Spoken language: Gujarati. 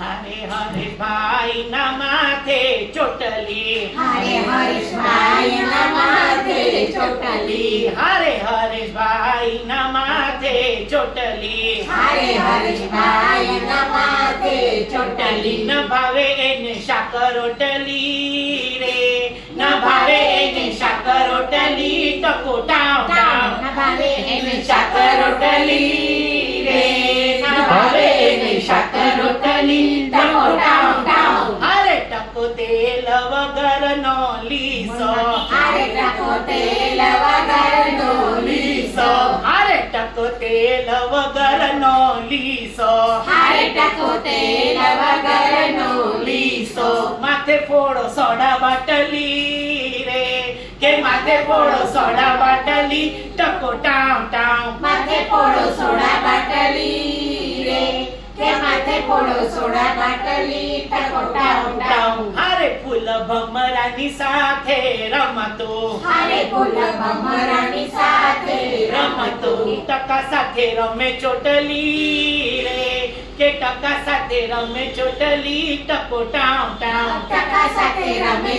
હારે હરેશભાઈ ના માથે ચોટલી, હારે હરેશભાઈ ના માથે ચોટલી, હારે હરેશભાઈ ના માથે ચોટલી, હારે હરેશભાઈ ના માથે ચોટલી, ન ભાવે એને શાક રોટલી રે, ન ભાવે એને શાક રોટલી, ટકો ટાવ ટાવ, ન ભાવે એને શાક રોટલી રે, ન ભાવે એને શાક રોટલી, ટકો ટાવ ટાવ. હારે ટકો તેલ વગરનો લીસો, હારે ટકો તેલ વગરનો લીસો, હારે ટકો તેલ વગરનો લીસો, હારે ટકો તેલ વગરનો લીસો, માથે ફોડો સોડા બાટલી રે, કે માથે ફોડો સોડા બાટલી, ટકો ટાવ ટાવ. માથે પોળો સોડા બાટલી રે, કે માથે પોળો સોડા બાટલી, ટકો ટાવ ટાવ. હારે ફૂલ ભમરાની સાથે રમતો, હારે ફૂલ ભમરાની સાથે રમતો, રમતો, ટકા સાથે રમે ચોટલી રે, કે ટકા સાથે રમે ચોટલી, ટકો ટાવ ટાવ. ટકા સાથે રમે